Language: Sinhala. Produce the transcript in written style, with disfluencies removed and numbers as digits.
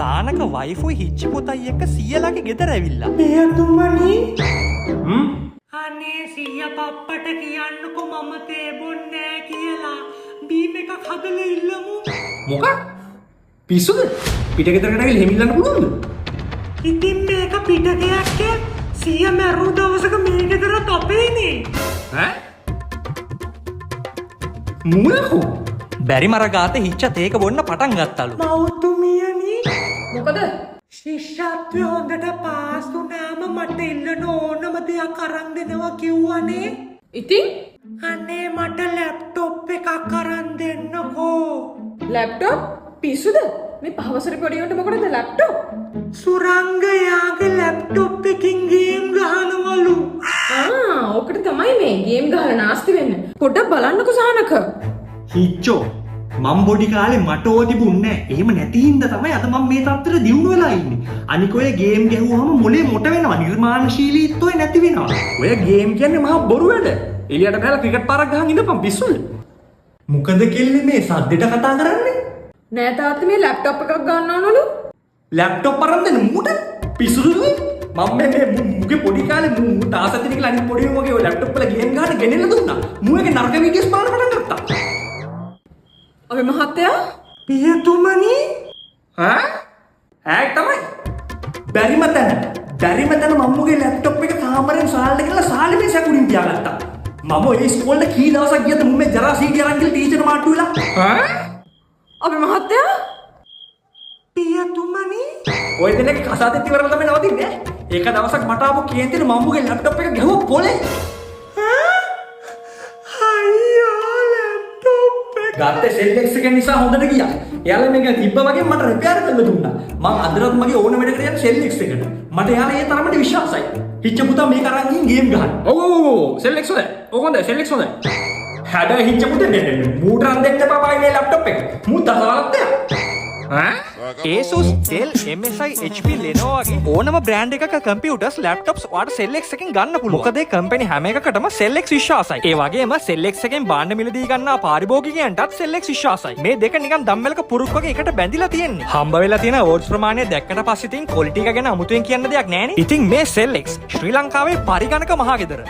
සානක වයිෆුයි හිච්චි පොතයි එක්ක සීයලාගේ ගෙදර ඇවිල්ලා. මෙයතුමනි අනේ සීයා පප්පට කියන්නකෝ මම තේ බොන්නේ නෑ කියලා. බීම් එකක් හදලා ඉල්ලමු. මොකක් පිස්සුද පිටගෙදරකට ඇවිල්ලා එහෙම ඉල්ලන්න පුළුවන්ද? ඉතින් මේක පිටකයක් සීයා මරු දවසක මේ ගෙදරත් අපේනේ. ඈ මූලකෝ බැරි මරගාත හිච්ච තේක බොන්න පටන් ගත්තලු. මෞතුමියනි මොකද? ශිෂ්‍යත්වය හොඳට පාස් වුණාම මට ඉල්ලන ඕනම දෙයක් අරන් දෙනවා කිව්වනේ. ඉතින් අනේ මට ලැප්ටොප් එකක් අරන් දෙන්නකෝ. ලැප්ටොප් පිස්සුද? මේ පහවසර පොඩි උන්ට මොකටද ලැප්ටොප්? සුරංගයාගේ ලැප්ටොප් එකකින් ගේම් ගහනවලු. ඕකට තමයි මේ ගේම් ගහලා නාස්ති වෙන්නේ. පොඩ්ඩක් බලන්නකෝ සානක. හිච්චෝ මම පොඩි කාලේ මට ඕ තිබුණේ නැහැ. එහෙම නැති හින්දා තමයි අද මම මේ තත්ත්වෙට දියුණු වෙලා ඉන්නේ. අනික ඔය ගේම් ගැහුවාම මොලේ මොට වෙනවා. නිර්මාණශීලීත්වය නැති වෙනවා. ඔය ගේම් කියන්නේ මහා බොරු වැඩ. එළියට බහලා ක්‍රිකට් පාරක් ගහන් ඉඳපන් පිස්සුද? මොකද කෙල්ලේ මේ සද්දෙට කතා කරන්නේ? නෑ තාත්තා මේ ලැප්ටොප් එකක් ගන්න ඕනලු. ලැප්ටොප් අරන් දෙන්න මුට පිස්සුද? මම මේ මුගේ පොඩි කාලේ මු තාසතින කියලා අනිත් පොඩි උන්ගේ ඔය ලැප්ටොප් වල ගේම් ගහන්න ගෙනෙන්න දුන්නා. මු එකේ නරක වීඩියෝස් බලන්න පටන් ගත්තා. අපි මහත්තයා පියතුමනි ඈ තමයි බැරිම තැන මම්මුගේ ලැප්ටොප් එක කාමරෙන් සාල්ට ගෙනලා සාලේ සැකුරින් තියාගත්තා. මම ඒ ඉස්කෝලේ කී දවසක් ගියද මුම්මේ ජරා සීටි අරන් ගිහලා ටීචර් මාට්ටු වෙලා අපි මහත්තයා පියතුමනි ඔය දෙනෙක් කසාදෙත් ඉවරලා තමයි නවතින්නේ. ඒක දවසක් මට ආපු කේන්තිනේ මම්මුගේ ලැප්ටොප් එක ගැහුවා පොලේ. ගත්තේ සෙල්එක්ස් එක නිසා හොඳට ගියා. එයාලා මේක තිබ්බා වගේ මට රිපෙයාර් කරලා දුන්නා. මම අදටත් මගේ ඕන වැඩකට යන සෙල්එක්ස් එකට. මට එයාලා ඒ තරමට විශ්වාසයි. හිච්ච පුතා මේක අරන් ගිහින් ගේම් ගහන්න. ඔව් සෙල්එක්ස් හොඳයි. ඕක හොඳයි සෙල්එක්ස් හොඳයි. හැබැයි හිච්ච පුතේ නේ මූට රන් දෙන්න බබායි මේ ලැප්ටොප් එක. මූ දසවලක් දෙයක්. Asus, Dell, MSI, HP, Lenovo වගේ ඕනම බ්‍රෑන්ඩ් එකක කම්පියුටර්ස් ලැප්ටොප්ස් ඔයාලට Cell X එකෙන් ගන්න පුළුවන්. මොකද ඒ කම්පැනි හැම එකකටම Cell X විශ්වාසයි. ඒ වගේම Cell X එකෙන් භාණ්ඩ මිලදී ගන්නා පාරිභෝගිකයන්ටත් Cell X විශ්වාසයි. මේ දෙක නිකන් දම්වැලක පුරුක් වගේ එකට බැඳිලා තියෙන්නේ. හම්බ වෙලා තියෙන වෝට්ස් ප්‍රමාණය දැක්කට පස්සේ තින් ක්වොලිටි එක ගැන අමුතුවෙන් කියන්න දෙයක් නැහැනේ. ඉතින් මේ Cell X ශ්‍රී ලංකාවේ පරිගණක මහා ගෙදර.